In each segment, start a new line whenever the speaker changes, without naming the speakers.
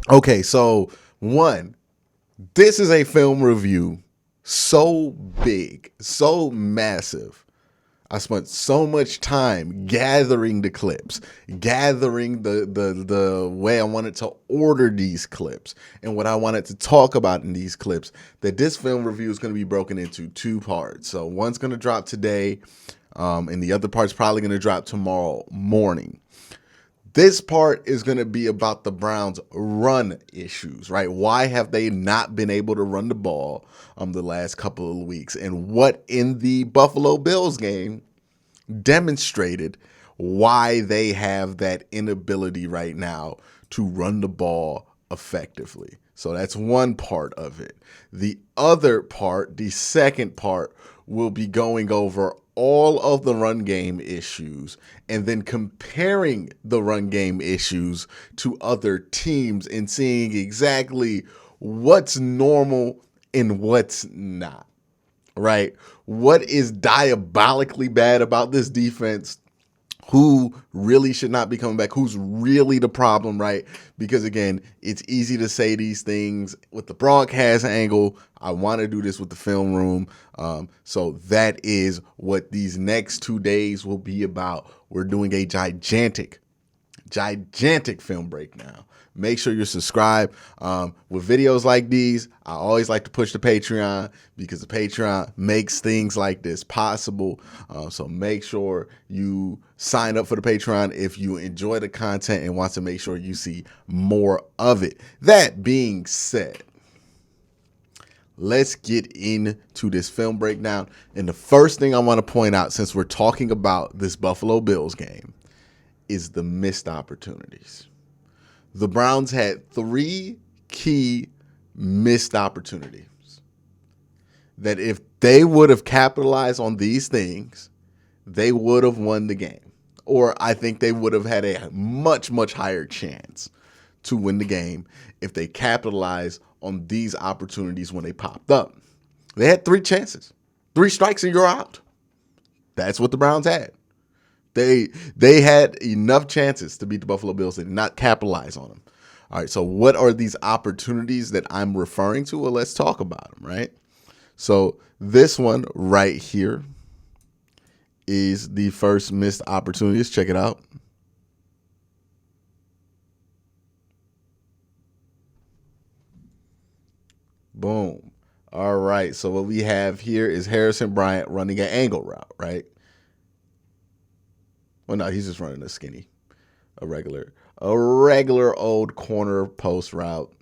Okay, so one, this is a film review so big, so massive. I spent so much time gathering the clips, gathering the way I wanted to order these clips and what I wanted to talk about in these clips, that this film review is going to be broken into two parts. So one's going to drop today, and the other part's probably going to drop tomorrow morning. This part is going to be about the Browns' run issues, right? Why have they not been able to run the ball the last couple of weeks? And what in the Buffalo Bills game demonstrated why they have that inability right now to run the ball effectively. So that's one part of it. The other part, the second part, will be going over all of the run game issues and then comparing the run game issues to other teams and seeing exactly what's normal and what's not, right? What is diabolically bad about this defense? Who really should not be coming back? Who's really the problem, right? Because again, it's easy to say these things with the broadcast angle. I want to do this with the film room. So that is what these next 2 days will be about. We're doing a gigantic film breakdown. Make sure you're subscribed. With videos like these, I always like to push the Patreon because the Patreon makes things like this possible. So make sure you sign up for the Patreon if you enjoy the content and want to make sure you see more of it. That being said, let's get into this film breakdown. And the first thing I want to point out, since we're talking about this Buffalo Bills game, is the missed opportunities. The Browns had 3 key missed opportunities that if they would have capitalized on these things, they would have won the game. Or I think they would have had a much, much higher chance to win the game if they capitalized on these opportunities when they popped up. They had 3 chances, 3 strikes and you're out. That's what the Browns had. They had enough chances to beat the Buffalo Bills. They did not capitalize on them. All right, so what are these opportunities that I'm referring to? Well, let's talk about them, right? So this one right here is the first missed opportunity. Let's check it out. Boom. All right, so what we have here is Harrison Bryant running an angle route, right? Well, no, he's just running a regular old corner post route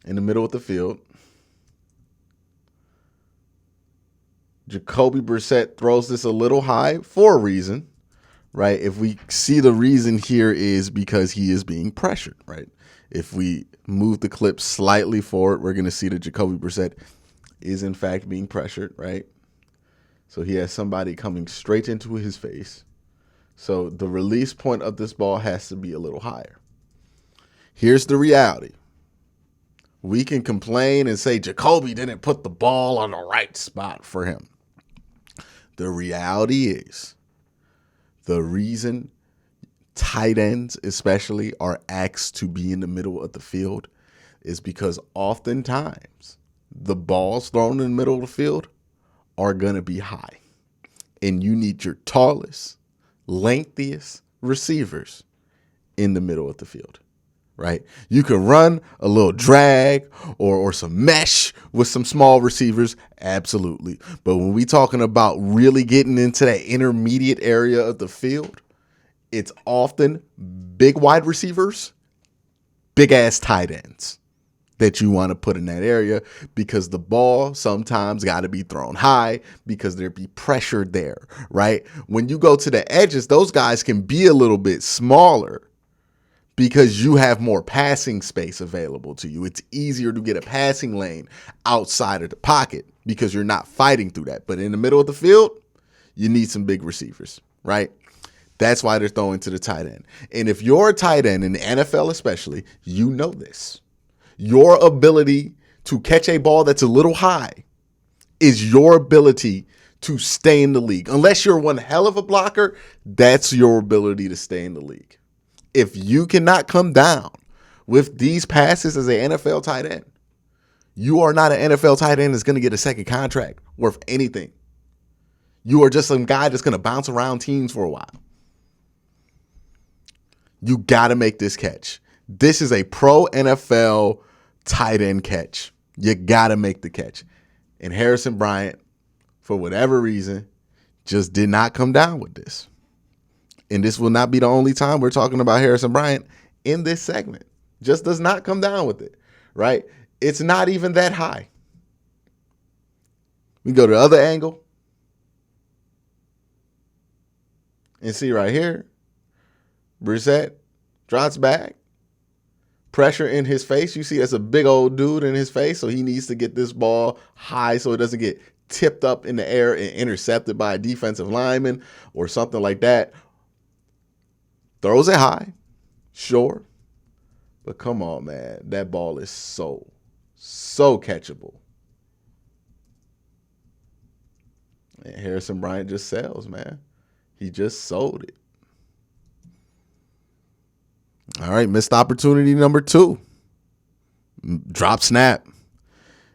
in the middle of the field. Jacoby Brissett throws this a little high for a reason, right? If we see the reason here is because he is being pressured, right? If we move the clip slightly forward, we're going to see that Jacoby Brissett is in fact being pressured, right? So he has somebody coming straight into his face. So the release point of this ball has to be a little higher. Here's the reality. We can complain and say Jacoby didn't put the ball on the right spot for him. The reality is the reason tight ends especially are asked to be in the middle of the field is because oftentimes the balls thrown in the middle of the field are going to be high. And you need your tallest, lengthiest receivers in the middle of the field, right? You can run a little drag or some mesh with some small receivers, absolutely. But when we talking about really getting into that intermediate area of the field, it's often big wide receivers, big ass tight ends that you want to put in that area because the ball sometimes got to be thrown high because there be pressure there, right? When you go to the edges, those guys can be a little bit smaller because you have more passing space available to you. It's easier to get a passing lane outside of the pocket because you're not fighting through that. But in the middle of the field, you need some big receivers, right? That's why they're throwing to the tight end. And if you're a tight end, in the NFL especially, you know this. Your ability to catch a ball that's a little high is your ability to stay in the league. Unless you're one hell of a blocker, that's your ability to stay in the league. If you cannot come down with these passes as an NFL tight end. You are not an NFL tight end that's going to get a second contract worth anything. You are just some guy that's going to bounce around teams for a while. You got to make this catch. This is a pro NFL tight end catch. You got to make the catch. And Harrison Bryant, for whatever reason, just did not come down with this. And this will not be the only time we're talking about Harrison Bryant in this segment. Just does not come down with it, right? It's not even that high. We go to the other angle and see right here, Brissett drops back, pressure in his face. You see that's a big old dude in his face, so he needs to get this ball high so it doesn't get tipped up in the air and intercepted by a defensive lineman or something like that. Throws it high, sure. But come on, man. That ball is so catchable. And Harrison Bryant just sells, man. He just sold it. All right, missed opportunity number 2. Drop snap.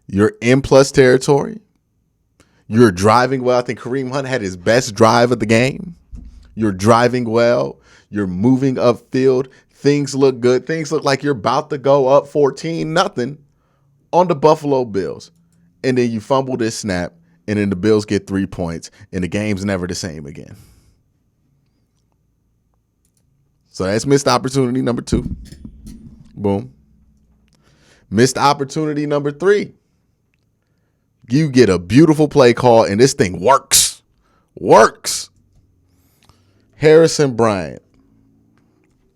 You're in plus territory. You're driving well. I think Kareem Hunt had his best drive of the game. You're driving well. You're moving upfield. Things look good. Things look like you're about to go up 14-0 on the Buffalo Bills. And then you fumble this snap, and then the Bills get 3 points, and the game's never the same again. So that's missed opportunity number 2. Boom. Missed opportunity number 3. You get a beautiful play call, and this thing works. Works. Harrison Bryant.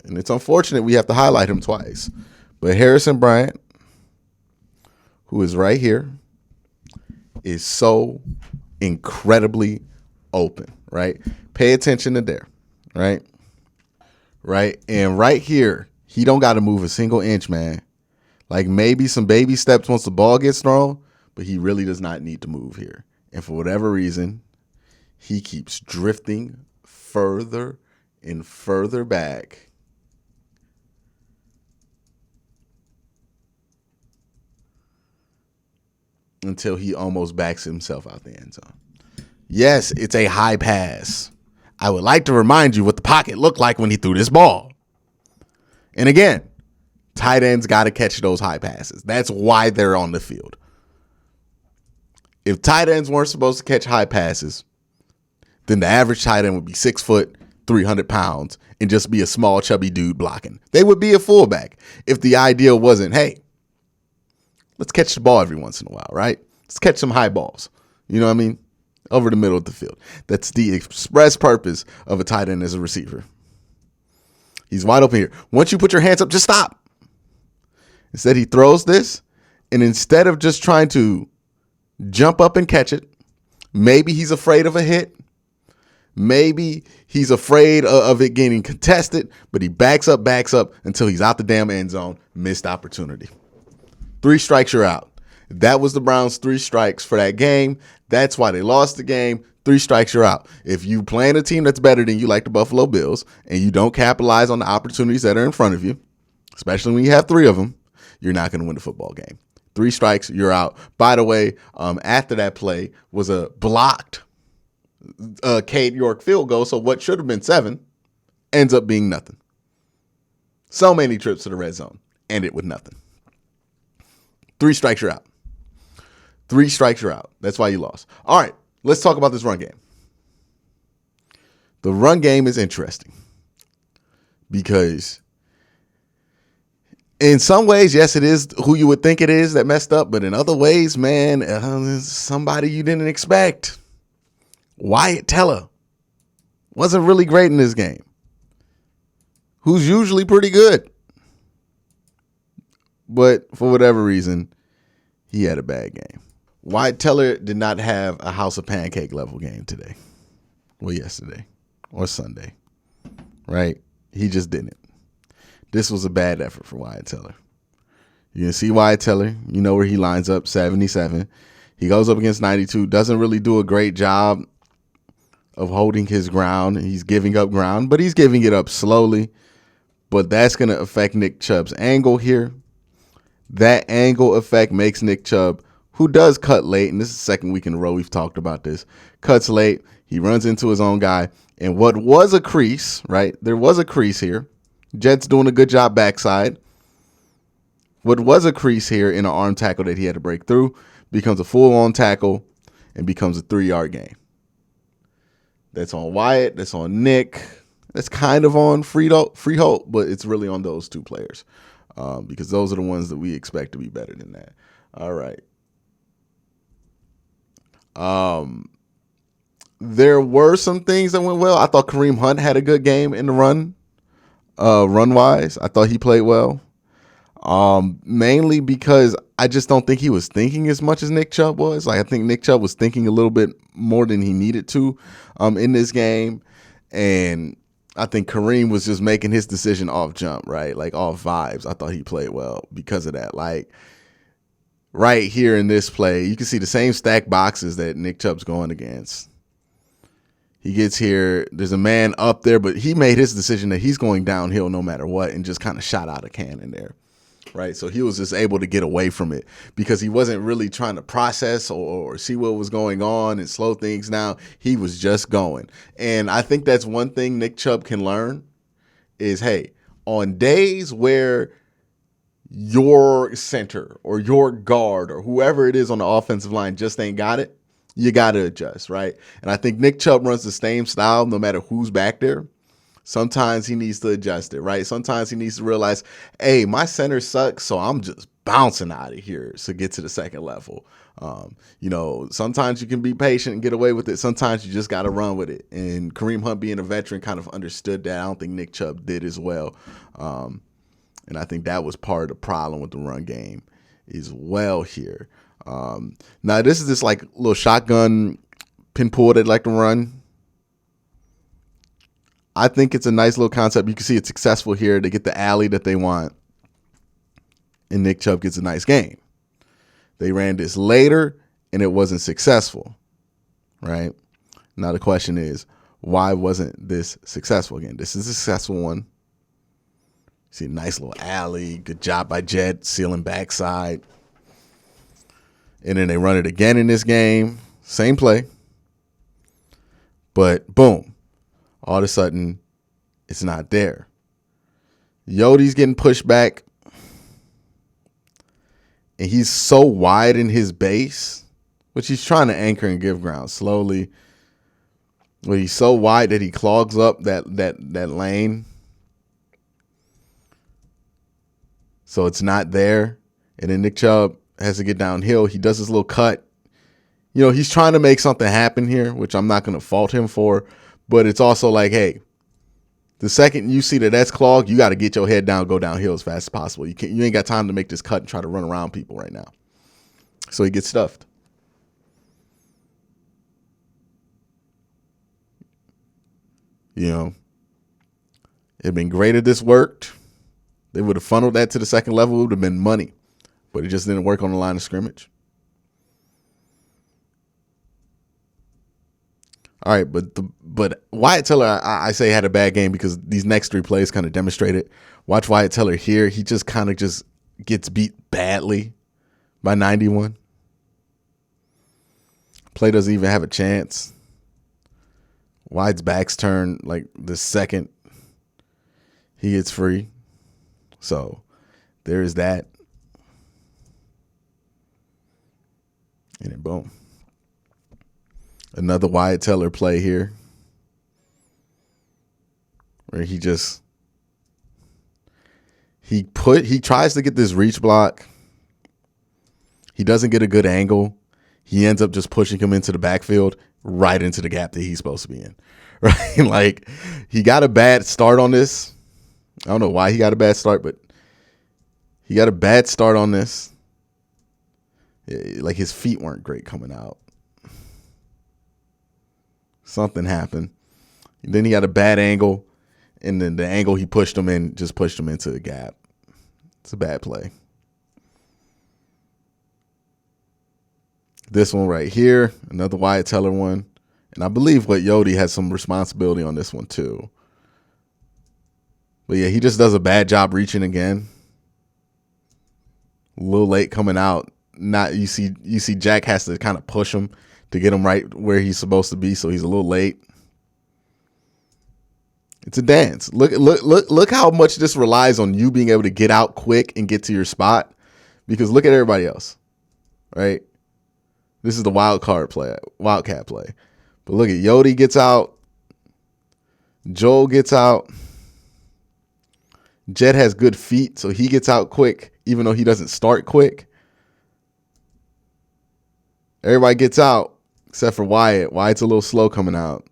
And it's unfortunate we have to highlight him twice. But Harrison Bryant, who is right here, is so incredibly open, right? Pay attention to there, right? Right? And right here, he don't got to move a single inch, man. Like maybe some baby steps once the ball gets thrown, but he really does not need to move here. And for whatever reason, he keeps drifting further and further back. Until he almost backs himself out the end zone. Yes, it's a high pass. I would like to remind you what the pocket looked like when he threw this ball. And again, tight ends got to catch those high passes. That's why they're on the field. If tight ends weren't supposed to catch high passes, then the average tight end would be 6 foot, 300 pounds, and just be a small, chubby dude blocking. They would be a fullback if the idea wasn't, hey, let's catch the ball every once in a while, right? Let's catch some high balls. You know what I mean? Over the middle of the field. That's the express purpose of a tight end as a receiver. He's wide open here. Once you put your hands up, just stop. Instead, he throws this, and instead of just trying to jump up and catch it, maybe he's afraid of a hit. Maybe he's afraid of it getting contested, but he backs up until he's out the damn end zone. Missed opportunity. 3 strikes, you're out. That was the Browns' 3 strikes for that game. That's why they lost the game. 3 strikes, you're out. If you playing a team that's better than you, like the Buffalo Bills, and you don't capitalize on the opportunities that are in front of you, especially when you have 3 of them, you're not going to win the football game. 3 strikes, you're out. By the way, after that play was a blocked Cade York field goal, so what should have been 7 ends up being nothing. So many trips to the red zone, ended with nothing. 3 strikes, you're out. 3 strikes, you're out. That's why you lost. All right, let's talk about this run game. The run game is interesting because in some ways, yes, it is who you would think it is that messed up, but in other ways, man, somebody you didn't expect. Wyatt Teller wasn't really great in this game, who's usually pretty good. But for whatever reason, he had a bad game. Wyatt Teller did not have a house of pancake level game today. Well, yesterday or Sunday, right? He just didn't. This was a bad effort for Wyatt Teller. You can see Wyatt Teller. You know where he lines up, 77. He goes up against 92. Doesn't really do a great job of holding his ground. He's giving up ground, but he's giving it up slowly. but that's going to affect Nick Chubb's angle here. That angle effect makes Nick Chubb, who does cut late, and this is the second week in a row we've talked about this, cuts late. He runs into his own guy. And what was a crease, right? There was a crease here. Jets doing a good job backside. What was a crease here in an arm tackle that he had to break through becomes a full-on tackle and becomes a 3-yard gain. That's on Wyatt. That's on Nick. That's kind of on Freeholt, but it's really on those two players. Because those are the ones that we expect to be better than that. All right. There were some things that went well. I thought Kareem Hunt had a good game in the run-wise. I thought he played well. Mainly because I just don't think he was thinking as much as Nick Chubb was. Like, I think Nick Chubb was thinking a little bit more than he needed to in this game. And I think Kareem was just making his decision off jump, right? Like off vibes. I thought he played well because of that. Like right here in this play, you can see the same stack boxes that Nick Chubb's going against. He gets here. There's a man up there, but he made his decision that he's going downhill no matter what and just kind of shot out a cannon there. Right. So he was just able to get away from it because he wasn't really trying to process or see what was going on and slow things down. He was just going. And I think that's one thing Nick Chubb can learn is, hey, on days where your center or your guard or whoever it is on the offensive line just ain't got it, you got to adjust. Right. And I think Nick Chubb runs the same style no matter who's back there. Sometimes he needs to adjust it, right? Sometimes he needs to realize, hey, my center sucks, so I'm just bouncing out of here to get to the second level. Sometimes you can be patient and get away with it. Sometimes you just got to run with it. And Kareem Hunt being a veteran kind of understood that. I don't think Nick Chubb did as well. And I think that was part of the problem with the run game as well here. Now, this is this like little shotgun pin pull they'd like to run. I think it's a nice little concept. You can see it's successful here. They get the alley that they want, and Nick Chubb gets a nice game. They ran this later, and it wasn't successful, right? Now the question is, why wasn't this successful? Again, this is a successful one. See a nice little alley. Good job by Jet, sealing backside. And then they run it again in this game. Same play. But boom. All of a sudden, it's not there. Yode's getting pushed back. And he's so wide in his base, which he's trying to anchor and give ground slowly. But he's so wide that he clogs up that lane. So it's not there. And then Nick Chubb has to get downhill. He does his little cut. He's trying to make something happen here, which I'm not going to fault him for. But it's also like, hey, the second you see that that's clogged, you got to get your head down, go downhill as fast as possible. You ain't got time to make this cut and try to run around people right now. So he gets stuffed. It'd been great if this worked. They would have funneled that to the second level. It would have been money. But it just didn't work on the line of scrimmage. All right, but Wyatt Teller, I say had a bad game because these next three plays kind of demonstrated. Watch Wyatt Teller here. He just kind of just gets beat badly by 91. Play doesn't even have a chance. Wyatt's back's turned like the second he gets free. So there is that. And then boom. Another Wyatt Teller play here where he tries to get this reach block. He doesn't get a good angle. He ends up just pushing him into the backfield, right into the gap that he's supposed to be in. Right? Like, he got a bad start on this. I don't know why he got a bad start, but he got a bad start on this. Like, his feet weren't great coming out. Something happened. And then he got a bad angle, and then the angle he pushed him in just pushed him into the gap. It's a bad play. This one right here, another Wyatt Teller one. And I believe Yodi has some responsibility on this one too. But yeah, he just does a bad job reaching again. A little late coming out. Not you see Jack has to kind of push him to get him right where he's supposed to be, so he's a little late. It's a dance. Look how much this relies on you being able to get out quick and get to your spot. Because look at everybody else. Right? This is the wildcat play. But look at Yodi gets out. Joel gets out. Jed has good feet, so he gets out quick, even though he doesn't start quick. Everybody gets out except for Wyatt. Wyatt's a little slow coming out.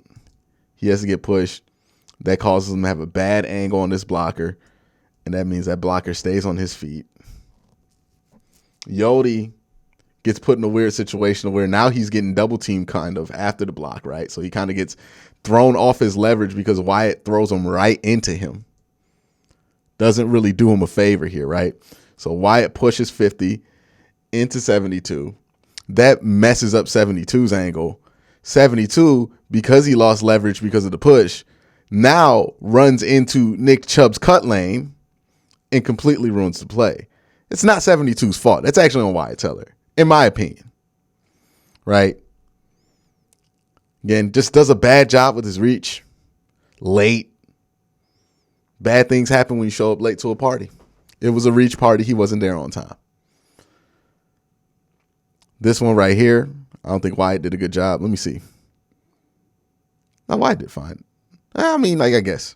He has to get pushed. That causes him to have a bad angle on this blocker, and that means that blocker stays on his feet. Yodi gets put in a weird situation where now he's getting double teamed kind of after the block, right? So he kind of gets thrown off his leverage because Wyatt throws him right into him. Doesn't really do him a favor here, right? So Wyatt pushes 50 into 72. That messes up 72's angle. 72, because he lost leverage because of the push, now runs into Nick Chubb's cut lane and completely ruins the play. It's not 72's fault. That's actually on Wyatt Teller, in my opinion. Right? Again, just does a bad job with his reach. Late. Bad things happen when you show up late to a party. It was a reach party. He wasn't there on time. This one right here, I don't think Wyatt did a good job. Let me see. No, Wyatt did fine. I mean, I guess.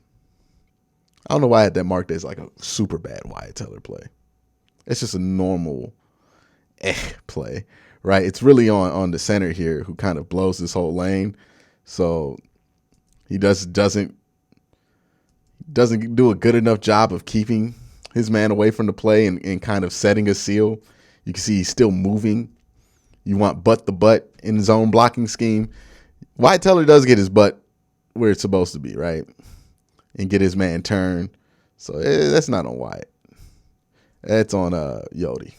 I don't know why I had that marked as like a super bad Wyatt Teller play. It's just a normal play, right? It's really on the center here who kind of blows this whole lane. So he doesn't do a good enough job of keeping his man away from the play and kind of setting a seal. You can see he's still moving. You want butt in his own blocking scheme. Wyatt Teller does get his butt where it's supposed to be, right? And get his man turned. So that's not on Wyatt. That's on Yodi,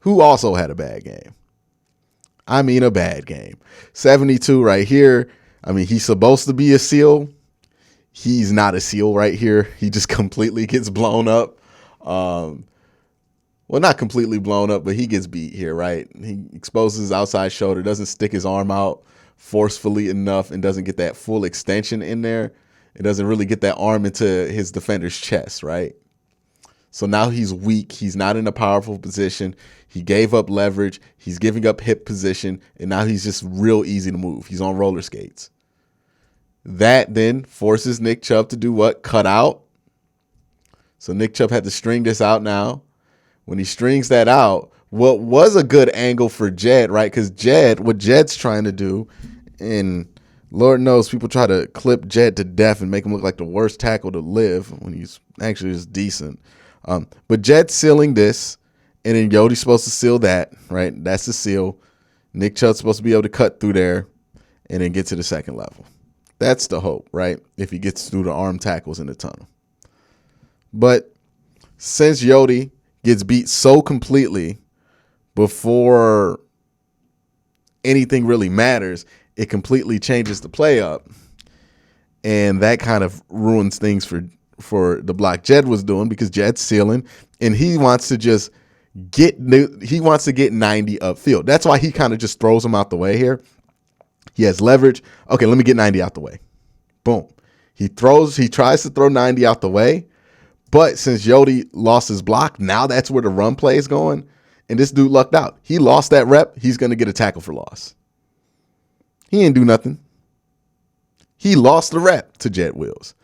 who also had a bad game. I mean, a bad game. 72 right here. I mean, he's supposed to be a seal. He's not a seal right here. He just completely gets blown up. Well, not completely blown up, but he gets beat here, right? He exposes his outside shoulder, doesn't stick his arm out forcefully enough, and doesn't get that full extension in there. It doesn't really get that arm into his defender's chest, right? So now he's weak. He's not in a powerful position. He gave up leverage. He's giving up hip position, and now he's just real easy to move. He's on roller skates. That then forces Nick Chubb to do what? Cut out. So Nick Chubb had to string this out now. When he strings that out, what was a good angle for Jed, right? Because what Jed's trying to do, and Lord knows people try to clip Jed to death and make him look like the worst tackle to live when he's actually just decent. But Jed's sealing this, and then Yodi's supposed to seal that, right? That's the seal. Nick Chubb's supposed to be able to cut through there and then get to the second level. That's the hope, right? If he gets through the arm tackles in the tunnel. But since Yodi gets beat so completely before anything really matters, it completely changes the play up. And that kind of ruins things for the block Jed was doing, because Jed's sealing and he wants to just get 90 upfield. That's why he kind of just throws him out the way here. He has leverage. Okay, let me get 90 out the way. Boom. He tries to throw 90 out the way. But since Yodi lost his block, now that's where the run play is going. And this dude lucked out. He lost that rep. He's going to get a tackle for loss. He didn't do nothing. He lost the rep to Jed Wills.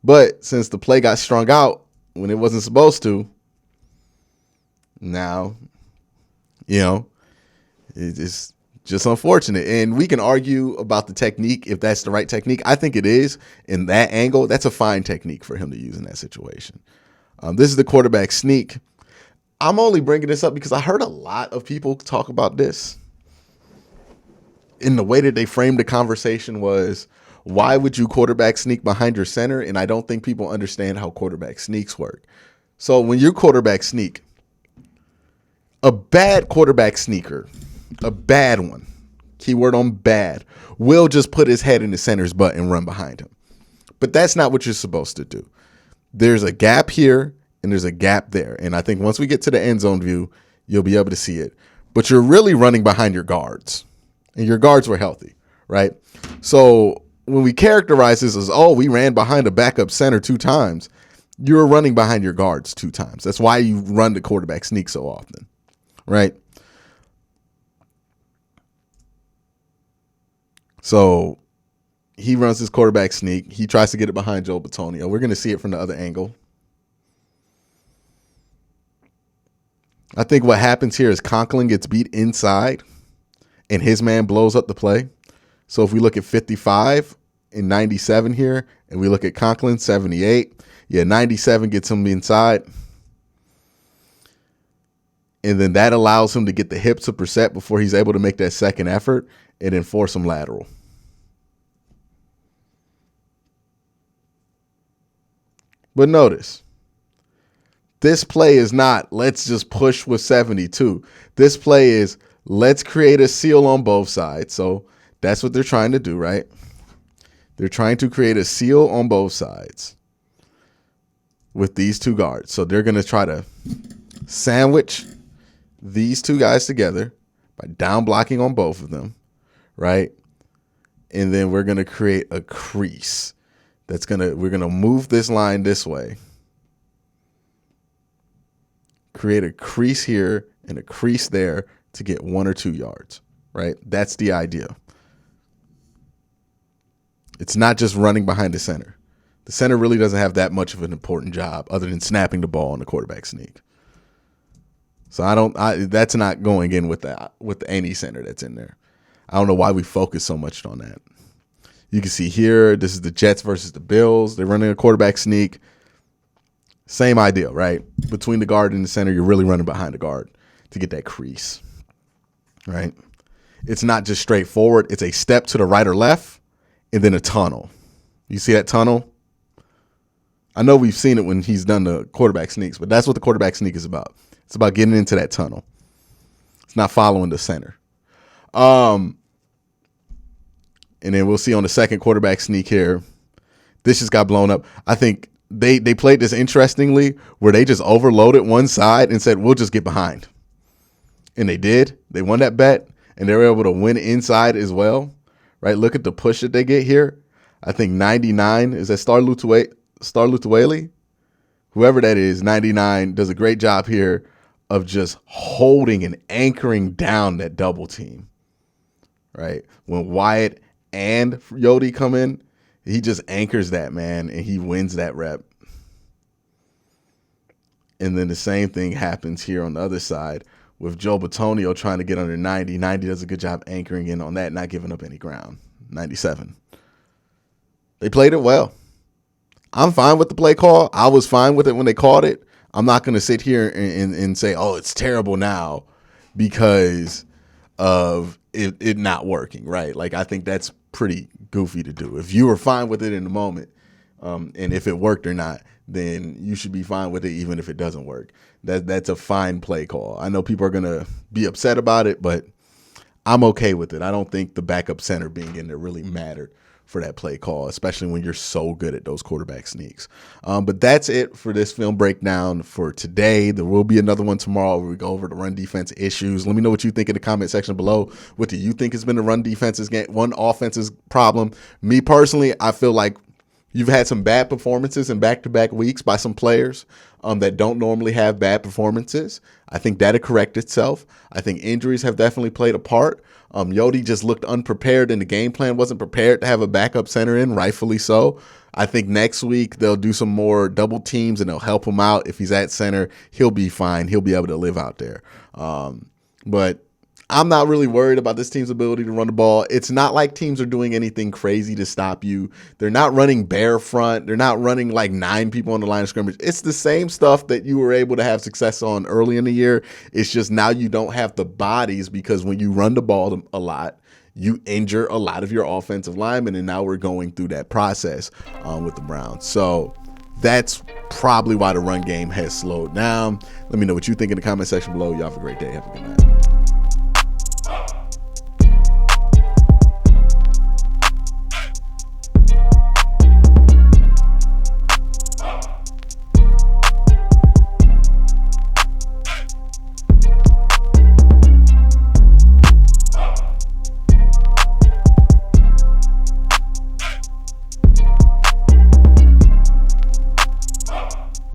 But since the play got strung out when it wasn't supposed to, now, it's just unfortunate. And we can argue about the technique, if that's the right technique. I think it is. In that angle, that's a fine technique for him to use in that situation. This is the quarterback sneak. I'm only bringing this up because I heard a lot of people talk about this. In the way that they framed the conversation was, why would you quarterback sneak behind your center? And I don't think people understand how quarterback sneaks work. So when you quarterback sneak, a bad quarterback sneaker, a bad one, keyword on bad, will just put his head in the center's butt and run behind him. But that's not what you're supposed to do. There's a gap here and there's a gap there. And I think once we get to the end zone view, you'll be able to see it. But you're really running behind your guards. And your guards were healthy, right? So when we characterize this as, oh, we ran behind a backup center 2 times, you're running behind your guards 2 times. That's why you run the quarterback sneak so often, right? So he runs his quarterback sneak. He tries to get it behind Joe Bitonio. We're going to see it from the other angle. I think what happens here is Conklin gets beat inside and his man blows up the play. So if we look at 55 and 97 here, and we look at Conklin, 78, 97 gets him inside. And then that allows him to get the hips of Brissett before he's able to make that second effort and then force him lateral. But notice, this play is not, let's just push with 72. This play is, let's create a seal on both sides. So that's what they're trying to do, right? They're trying to create a seal on both sides with these 2 guards. So they're going to try to sandwich these 2 guys together by down blocking on both of them, right? And then we're going to create a crease. We're going to move this line this way. Create a crease here and a crease there to get 1 or 2 yards, right? That's the idea. It's not just running behind the center. The center really doesn't have that much of an important job other than snapping the ball on the quarterback sneak. So that's not going in with any center that's in there. I don't know why we focus so much on that. You can see here, this is the Jets versus the Bills. They're running a quarterback sneak. Same idea, right? Between the guard and the center, you're really running behind the guard to get that crease, right? It's not just straightforward. It's a step to the right or left and then a tunnel. You see that tunnel? I know we've seen it when he's done the quarterback sneaks, but that's what the quarterback sneak is about. It's about getting into that tunnel. It's not following the center. And then we'll see on the second quarterback sneak here. This just got blown up. I think they played this interestingly where they just overloaded one side and said, we'll just get behind. And they did. They won that bet, and they were able to win inside as well. Right? Look at the push that they get here. I think 99, is that Star Lutuwele? Whoever that is, 99, does a great job here of just holding and anchoring down that double team. Right? When Wyatt and Yodi come in, he just anchors that, man, and he wins that rep. And then the same thing happens here on the other side with Joe Bitonio trying to get under 90. 90 does a good job anchoring in on that, not giving up any ground. 97. They played it well. I'm fine with the play call. I was fine with it when they called it. I'm not going to sit here and say, oh, it's terrible now because of it not working, right? Like, I think that's pretty goofy to do. If you were fine with it in the moment, and if it worked or not, then you should be fine with it even if it doesn't work. That's a fine play call. I know people are going to be upset about it, but I'm okay with it. I don't think the backup center being in there really mattered for that play call, especially when you're so good at those quarterback sneaks. But that's it for this film breakdown for today. There will be another one tomorrow where we go over the run defense issues. Let me know what you think in the comment section below. What do you think has been the run defense's one offense's problem? Me personally, I feel like you've had some bad performances in back-to-back weeks by some players that don't normally have bad performances. I think that'll correct itself. I think injuries have definitely played a part. Yodi just looked unprepared and the game plan wasn't prepared to have a backup center in, rightfully so. I think next week they'll do some more double teams and they'll help him out. If he's at center, he'll be fine. He'll be able to live out there. But I'm not really worried about this team's ability to run the ball. It's not like teams are doing anything crazy to stop you. They're not running bare front. They're not running like 9 people on the line of scrimmage. It's the same stuff that you were able to have success on early in the year. It's just now you don't have the bodies because when you run the ball a lot, you injure a lot of your offensive linemen, and now we're going through that process with the Browns. So that's probably why the run game has slowed down. Let me know what you think in the comment section below. Y'all have a great day. Have a good night.